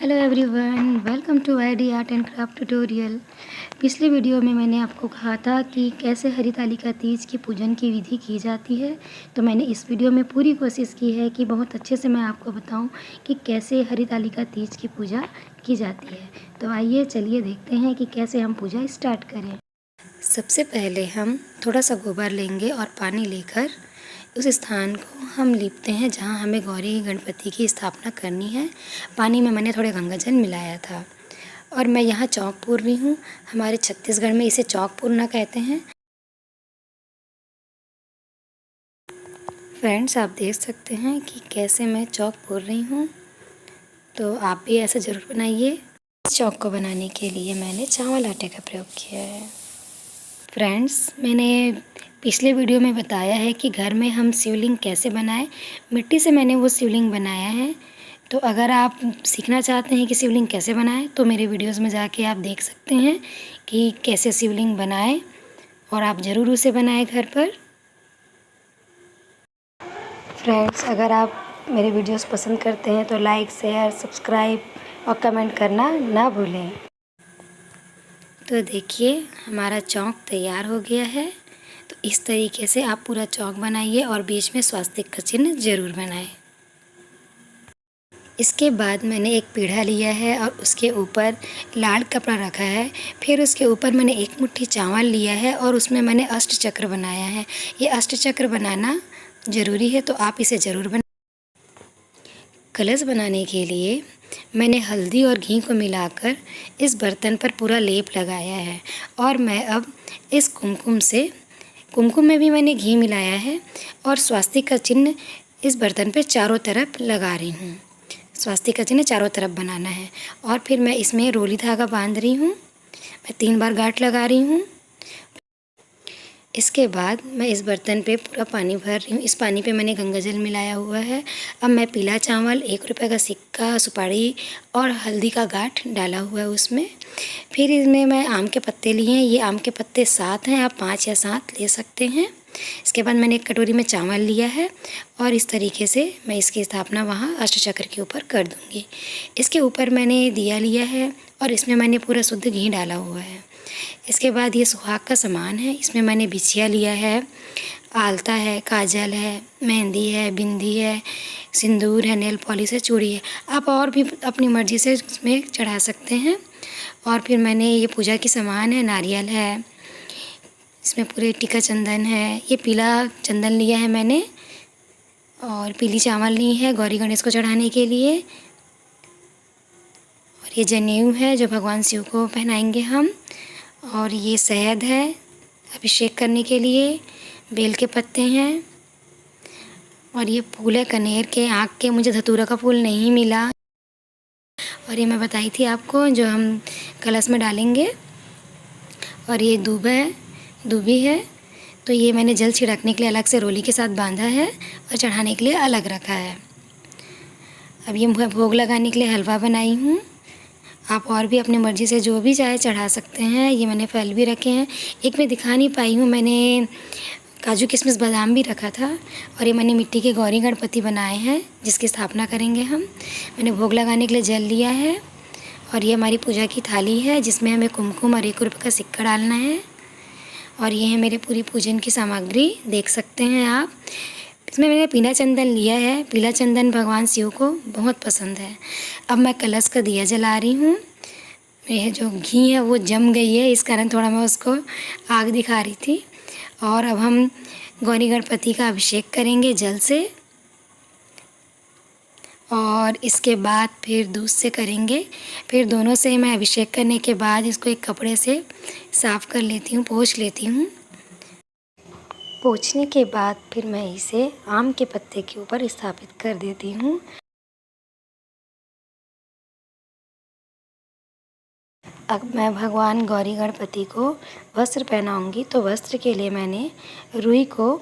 Hello everyone, welcome to ID art and craft tutorial. पिछले video में मैंने आपको कहा था कि कैसे हरितालिका तीज की पूजन की विधि की जाती है। तो मैंने इस वीडियो में पूरी कोशिश की है कि बहुत अच्छे से मैं आपको बताऊं कि कैसे हरितालिका तीज की पूजा की जाती है। तो आइए चलिए देखते हैं कि कैसे हम पूजा स्टार्ट करें। सबसे पहले हम थोड़ा सा गोबर लेंगे और पानी लेकर उस स्थान को हम लीपते हैं जहाँ हमें गौरी गणपति की स्थापना करनी है। पानी में मैंने थोड़े गंगाजल मिलाया था और मैं यहाँ चौक पूर रही हूँ। हमारे छत्तीसगढ़ में इसे चौक पूरना कहते हैं। फ्रेंड्स, आप देख सकते हैं कि कैसे मैं चौक पूर रही हूँ। तो आप भी ऐसा ज़रूर बनाइए। इस चौक को बनाने के लिए मैंने चावल आटे का प्रयोग किया है। फ्रेंड्स, मैंने पिछले वीडियो में बताया है कि घर में हम शिवलिंग कैसे बनाएं। मिट्टी से मैंने वो शिवलिंग बनाया है। तो अगर आप सीखना चाहते हैं कि शिवलिंग कैसे बनाएं तो मेरे वीडियोस में जाके आप देख सकते हैं कि कैसे शिवलिंग बनाएं और आप ज़रूर उसे बनाएं घर पर। फ्रेंड्स, अगर आप मेरे वीडियोस पसंद करते हैं तो लाइक, शेयर, सब्सक्राइब और कमेंट करना ना भूलें। तो देखिए, हमारा चौक तैयार हो गया है। तो इस तरीके से आप पूरा चौक बनाइए और बीच में स्वास्तिक का चिन्ह ज़रूर बनाएं। इसके बाद मैंने एक पीढ़ा लिया है और उसके ऊपर लाल कपड़ा रखा है। फिर उसके ऊपर मैंने एक मुट्ठी चावल लिया है और उसमें मैंने अष्टचक्र बनाया है। ये अष्टचक्र बनाना ज़रूरी है, तो आप इसे ज़रूर बनाएं। कलश बनाने के लिए मैंने हल्दी और घी को मिलाकर इस बर्तन पर पूरा लेप लगाया है और मैं अब इस कुमकुम में भी मैंने घी मिलाया है और स्वास्तिक का चिन्ह इस बर्तन पे चारों तरफ लगा रही हूँ। स्वास्तिक का चिन्ह चारों तरफ बनाना है और फिर मैं इसमें रोली धागा बांध रही हूँ। मैं 3 बार गांठ लगा रही हूँ। इसके बाद मैं इस बर्तन पे पूरा पानी भर रही हूँ। इस पानी पे मैंने गंगाजल मिलाया हुआ है। अब मैं पीला चावल, 1 रुपये का सिक्का, सुपारी और हल्दी का गांठ डाला हुआ है उसमें। फिर इसमें मैं आम के पत्ते लिए हैं। ये आम के पत्ते 7 हैं, आप 5 या 7 ले सकते हैं। इसके बाद मैंने एक कटोरी में चावल लिया है और इस तरीके से मैं इसकी स्थापना वहाँ अष्टचक्र के ऊपर कर दूँगी। इसके ऊपर मैंने दिया लिया है और इसमें मैंने पूरा शुद्ध घी डाला हुआ है। इसके बाद ये सुहाग का सामान है। इसमें मैंने बिछिया लिया है, आलता है, काजल है, मेहंदी है, बिंदी है, सिंदूर है, नेल पॉलिश है, चूड़ी है। आप और भी अपनी मर्ज़ी से इसमें चढ़ा सकते हैं। और फिर मैंने ये पूजा की सामान है, नारियल है, इसमें पूरे टीका चंदन है। ये पीला चंदन लिया है मैंने और पीली चावल ली है गौरी गणेश को चढ़ाने के लिए। और ये जनेऊ है जो भगवान शिव को पहनाएंगे हम। और ये शहद है अभिषेक करने के लिए, बेल के पत्ते हैं और ये फूल है कनेर के, आँख के। मुझे धतूरा का फूल नहीं मिला। और ये मैं बताई थी आपको जो हम कलश में डालेंगे। और ये दूब है, दूबी है। तो ये मैंने जल छिड़कने के लिए अलग से रोली के साथ बांधा है और चढ़ाने के लिए अलग रखा है। अब ये भोग लगाने के लिए हलवा बनाई हूँ। आप और भी अपनी मर्ज़ी से जो भी चाहे चढ़ा सकते हैं। ये मैंने फल भी रखे हैं। एक मैं दिखा नहीं पाई हूँ, मैंने काजू किशमिश बादाम भी रखा था। और ये मैंने मिट्टी के गौरी गणपति बनाए हैं जिसकी स्थापना करेंगे हम। मैंने भोग लगाने के लिए जल लिया है और ये हमारी पूजा की थाली है जिसमें हमें कुमकुम और 1 रुपये का सिक्का डालना है। और ये है मेरे पूरी पूजन की सामग्री, देख सकते हैं आप। इसमें मैंने पीला चंदन लिया है। पीला चंदन भगवान शिव को बहुत पसंद है। अब मैं कलश का दिया जला रही हूँ। यह जो घी है वो जम गई है, इस कारण थोड़ा मैं उसको आग दिखा रही थी। और अब हम गौरी गणपति का अभिषेक करेंगे जल से और इसके बाद फिर दूध से करेंगे। फिर दोनों से मैं अभिषेक करने के बाद इसको एक कपड़े से साफ़ कर लेती हूँ, पोंछ लेती हूँ। पोंछने के बाद फिर मैं इसे आम के पत्ते के ऊपर स्थापित कर देती हूँ। अब मैं भगवान गौरी गणपति को वस्त्र पहनाऊँगी। तो वस्त्र के लिए मैंने रुई को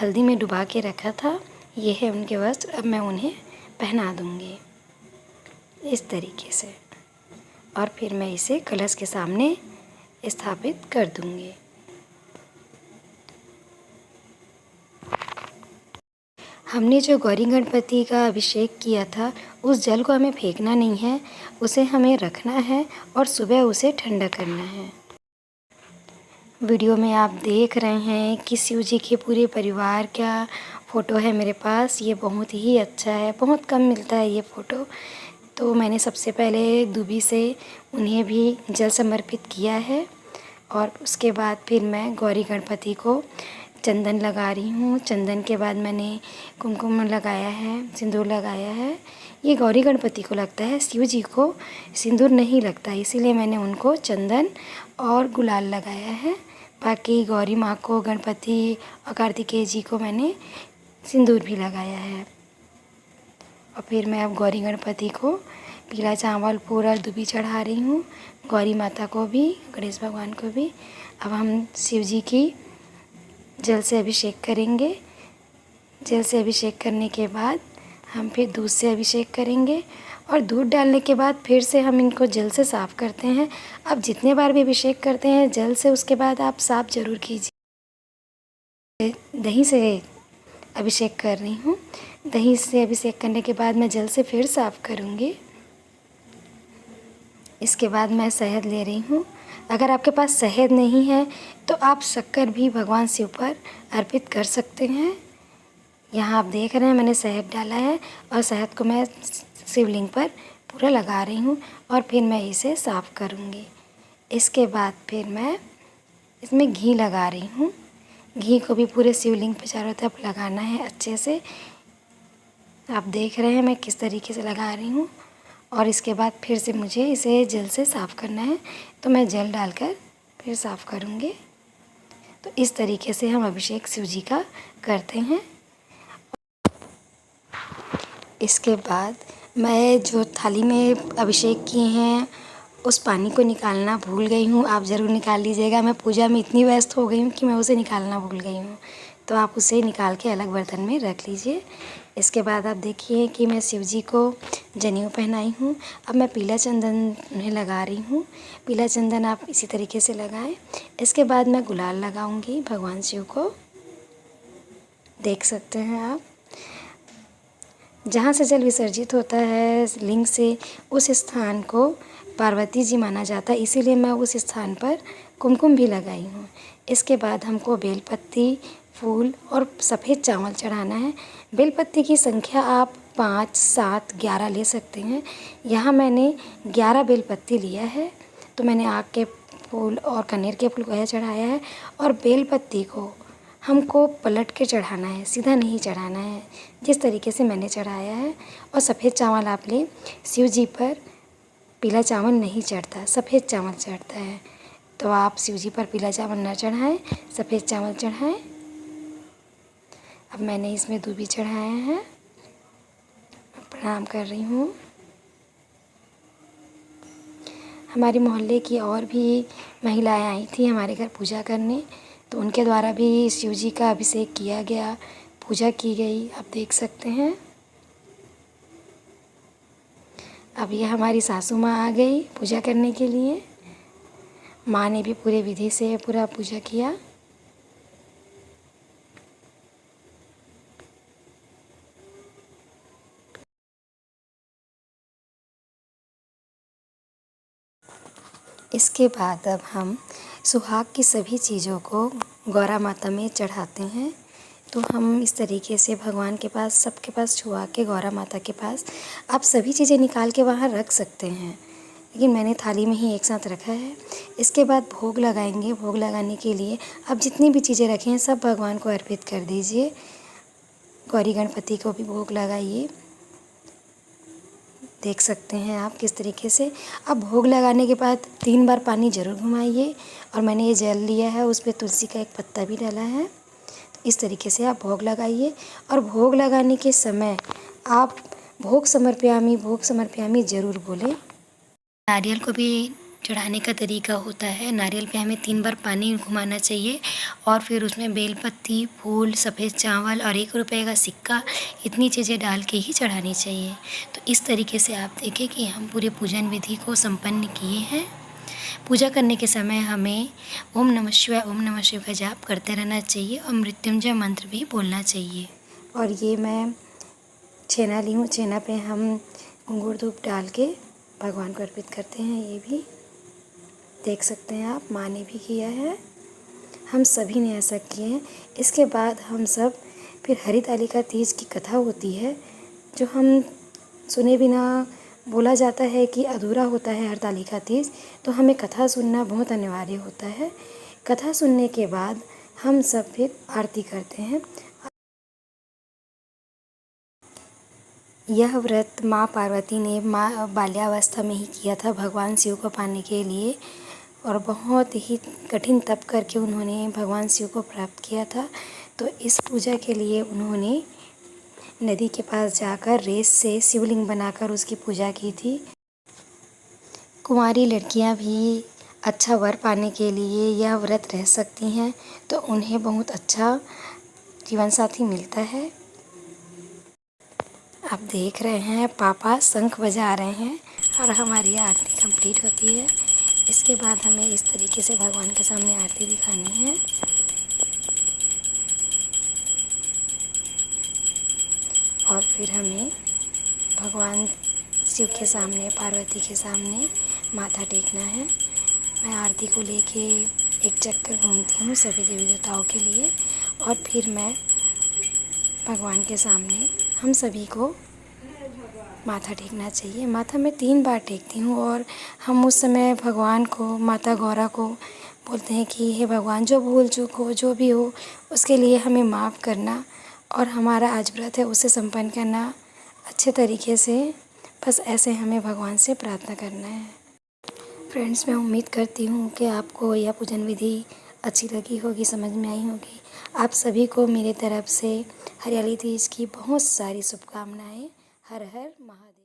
हल्दी में डुबा के रखा था। ये है उनके वस्त्र। अब मैं उन्हें पहना दूँगी इस तरीके से और फिर मैं इसे कलश के सामने स्थापित कर दूँगी। हमने जो गौरी गणपति का अभिषेक किया था उस जल को हमें फेंकना नहीं है, उसे हमें रखना है और सुबह उसे ठंडा करना है। वीडियो में आप देख रहे हैं कि शिव जी के पूरे परिवार का फ़ोटो है मेरे पास। ये बहुत ही अच्छा है, बहुत कम मिलता है ये फ़ोटो। तो मैंने सबसे पहले दूबी से उन्हें भी जल समर्पित किया है और उसके बाद फिर मैं गौरी गणपति को चंदन लगा रही हूँ। चंदन के बाद मैंने कुमकुम लगाया है, सिंदूर लगाया है। ये गौरी गणपति को लगता है, शिव जी को सिंदूर नहीं लगता, इसीलिए मैंने उनको चंदन और गुलाल लगाया है। बाकी गौरी माँ को, गणपति और कार्तिकेय जी को मैंने सिंदूर भी लगाया है। और फिर मैं अब गौरी गणपति को पीला चावल पूरा दूबी चढ़ा रही हूँ, गौरी माता को भी, गणेश भगवान को भी। अब हम शिव जी की जल से अभिषेक करेंगे। जल से अभिषेक करने के बाद हम फिर दूध से अभिषेक करेंगे और दूध डालने के बाद फिर से हम इनको जल से साफ़ करते हैं। अब जितने बार भी अभिषेक करते हैं जल से, उसके बाद आप साफ़ ज़रूर कीजिए। दही से अभिषेक कर रही हूँ। दही से अभिषेक करने के बाद मैं जल से फिर साफ़ करूँगी। इसके बाद मैं शहद ले रही हूँ। अगर आपके पास शहद नहीं है तो आप शक्कर भी भगवान शिव पर अर्पित कर सकते हैं। यहाँ आप देख रहे हैं मैंने शहद डाला है और शहद को मैं शिवलिंग पर पूरा लगा रही हूँ और फिर मैं इसे साफ़ करूँगी। इसके बाद फिर मैं इसमें घी लगा रही हूँ। घी को भी पूरे शिवलिंग पर चारों तरफ लगाना है अच्छे से। आप देख रहे हैं मैं किस तरीके से लगा रही हूँ। और इसके बाद फिर से मुझे इसे जल से साफ़ करना है, तो मैं जल डालकर फिर साफ़ करूँगी। तो इस तरीके से हम अभिषेक शिव जी का करते हैं। इसके बाद मैं जो थाली में अभिषेक किए हैं उस पानी को निकालना भूल गई हूँ। आप ज़रूर निकाल लीजिएगा। मैं पूजा में इतनी व्यस्त हो गई हूँ कि मैं उसे निकालना भूल गई हूँ, तो आप उसे निकाल के अलग बर्तन में रख लीजिए। इसके बाद आप देखिए कि मैं शिव जी को जनेऊ पहनाई हूँ। अब मैं पीला चंदन उन्हें लगा रही हूँ। पीला चंदन आप इसी तरीके से लगाएं। इसके बाद मैं गुलाल लगाऊंगी भगवान शिव को। देख सकते हैं आप, जहाँ से जल विसर्जित होता है लिंग से, उस स्थान को पार्वती जी माना जाता है, इसीलिए मैं उस स्थान पर कुमकुम भी लगाई हूँ। इसके बाद हमको बेलपत्ती, फूल और सफ़ेद चावल चढ़ाना है। बेलपत्ती की संख्या आप 5, 7, 11 ले सकते हैं। यहाँ मैंने 11 बेलपत्ती लिया है, तो मैंने आग के फूल और कनेर के फूल को यह चढ़ाया है। और बेलपत्ती को हमको पलट के चढ़ाना है, सीधा नहीं चढ़ाना है, जिस तरीके से मैंने चढ़ाया है। और सफ़ेद चावल आप लें। शिव जी पर पीला चावल नहीं चढ़ता, सफ़ेद चावल चढ़ता है, तो आप शिव जी पर पीला चावल न चढ़ाएं, सफ़ेद चावल चढ़ाएं। अब मैंने इसमें दूबी चढ़ाया है। प्रणाम कर रही हूँ। हमारे मोहल्ले की और भी महिलाएं आई थी हमारे घर पूजा करने, तो उनके द्वारा भी शिव जी का अभिषेक किया गया, पूजा की गई। आप देख सकते हैं। अब ये हमारी सासू माँ आ गई पूजा करने के लिए। माँ ने भी पूरे विधि से पूरा पूजा किया। इसके बाद अब हम सुहाग की सभी चीज़ों को गौरा माता में चढ़ाते हैं। तो हम इस तरीके से भगवान के पास, सबके पास छुआ के गौरा माता के पास आप सभी चीज़ें निकाल के वहाँ रख सकते हैं, लेकिन मैंने थाली में ही एक साथ रखा है। इसके बाद भोग लगाएंगे। भोग लगाने के लिए आप जितनी भी चीज़ें रखे हैं सब भगवान को अर्पित कर दीजिए। गौरी गणपति को भी भोग लगाइए। देख सकते हैं आप किस तरीके से। अब भोग लगाने के बाद 3 बार पानी ज़रूर घुमाइए। और मैंने ये जल लिया है, उस पर तुलसी का एक पत्ता भी डाला है। इस तरीके से आप भोग लगाइए। और भोग लगाने के समय आप भोग समर्पयामि ज़रूर बोलें। नारियल को भी चढ़ाने का तरीका होता है। नारियल पे हमें 3 बार पानी घुमाना चाहिए और फिर उसमें बेलपत्ती, फूल, सफ़ेद चावल और 1 रुपये का सिक्का, इतनी चीज़ें डाल के ही चढ़ानी चाहिए। तो इस तरीके से आप देखें कि हम पूरे पूजन विधि को संपन्न किए हैं। पूजा करने के समय हमें ओम नमः शिवाय का जाप करते रहना चाहिए और मृत्युंजय मंत्र भी बोलना चाहिए। और ये मैं छेना ली हूँ। छेना पे हम घुंघरू धूप डाल के भगवान को अर्पित करते हैं। ये भी देख सकते हैं आप, माँ ने भी किया है, हम सभी ने ऐसा किए हैं। इसके बाद हम सब फिर हरितालिका तीज की कथा होती है, जो हम सुने बिना बोला जाता है कि अधूरा होता है हरितालिका तीज, तो हमें कथा सुनना बहुत अनिवार्य होता है। कथा सुनने के बाद हम सब फिर आरती करते हैं। यह व्रत माँ पार्वती ने बाल्यावस्था में ही किया था भगवान शिव को पाने के लिए, और बहुत ही कठिन तप करके उन्होंने भगवान शिव को प्राप्त किया था। तो इस पूजा के लिए उन्होंने नदी के पास जाकर रेत से शिवलिंग बनाकर उसकी पूजा की थी। कुंवारी लड़कियां भी अच्छा वर पाने के लिए यह व्रत रह सकती हैं, तो उन्हें बहुत अच्छा जीवन साथी मिलता है। आप देख रहे हैं पापा शंख बजा रहे हैं और हमारी आरती कंप्लीट होती है। इसके बाद हमें इस तरीके से भगवान के सामने आरती दिखानी है। और फिर हमें भगवान शिव के सामने, पार्वती के सामने माथा टेकना है। मैं आरती को लेके एक चक्कर घूमती हूँ सभी देवी देवताओं के लिए, और फिर मैं भगवान के सामने हम सभी को माथा टेकना चाहिए। माथा मैं 3 बार टेकती हूँ, और हम उस समय भगवान को, माता गौरा को बोलते हैं कि हे भगवान, जो भूल चूक हो, जो भी हो, उसके लिए हमें माफ़ करना, और हमारा आज व्रत है उसे संपन्न करना अच्छे तरीके से। बस ऐसे हमें भगवान से प्रार्थना करना है। फ्रेंड्स, मैं उम्मीद करती हूँ कि आपको यह पूजन विधि अच्छी लगी होगी, समझ में आई होगी। आप सभी को मेरी तरफ से हरियाली तीज की बहुत सारी शुभकामनाएँ। हर हर महादेव।